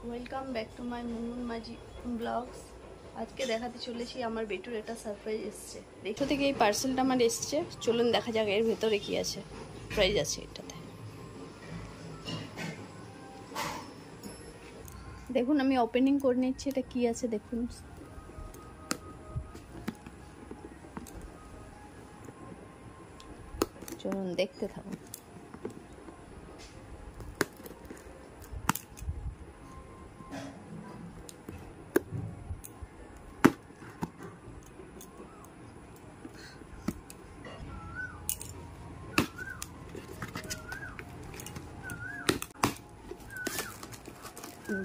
Welcome back to my Munmun Majhi blogs. আজকে দেখাতে চলেছি আমার বেটুর একটা সারপ্রাইজ এসছে। দেখো থেকে এই পার্সেলটা আমার এসছে, চলুন দেখা যাক এর ভেতরে কি আছে। প্রাইজ আছে এটাতে, দেখুন আমি ওপেনিং করে নিচ্ছি। এটা কি আছে দেখুন। চলুন দেখতে থাকুন।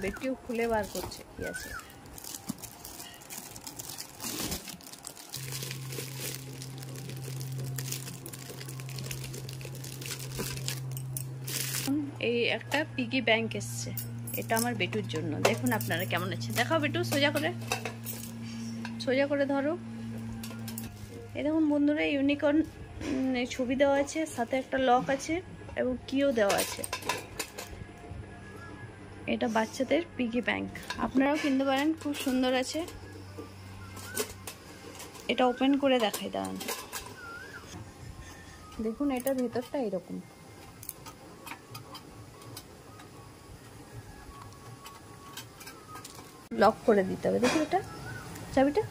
বেটিও খুলে বার করছে কি আছে। এই একটা পিগি ব্যাংক এসছে, এটা আমার বেটুর জন্য। দেখুন আপনারা কেমন আছে, দেখাও বেটু, সোজা করে ধরো। এই দেখুন বন্ধুরা, ইউনিকর্ন ছবি দেওয়া আছে, সাথে একটা লক আছে এবং কিও দেওয়া আছে। এটা বাচ্চাদের পিগি ব্যাংক, আপনারাও কিনতে পারেন, খুব সুন্দর আছে। এটা ওপেন করে দেখাই, দাঁড়ান। দেখুন এটা ভেতরটা এরকম। লক করে দিতে হবে, দেখুন এটা চাবিটা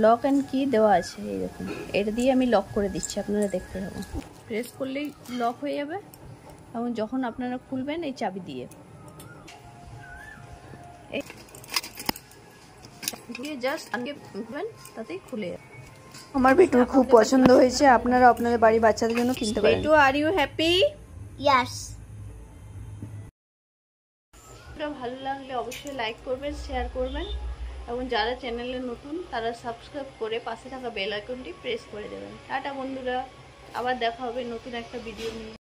লক অ্যান্ড কি দেওয়া আছে এইরকম। এটা দিয়ে আমি লক করে দিচ্ছি, আপনারা দেখতে থাকুন। প্রেস করলেই লক হয়ে যাবে এবং যখন আপনারা খুলবেন এই চাবি দিয়ে জাস্ট আগে খুলবেন, তাতেই খুলে যাবে। আমার বেটুর খুব পছন্দ হয়েছে, আপনারা আপনাদের বাড়ির বাচ্চাদের জন্য কিনতে পারেন। বেটু, আর ইউ হ্যাপি? ইয়েস। ভালো লাগলে অবশ্যই লাইক করবেন, শেয়ার করবেন এবং যারা চ্যানেলে নতুন তারা সাবস্ক্রাইব করে পাশে থাকা বেল আইকনটি প্রেস করে দেবেন। টাটা বন্ধুরা, আবার দেখা হবে নতুন একটা ভিডিও নিয়ে।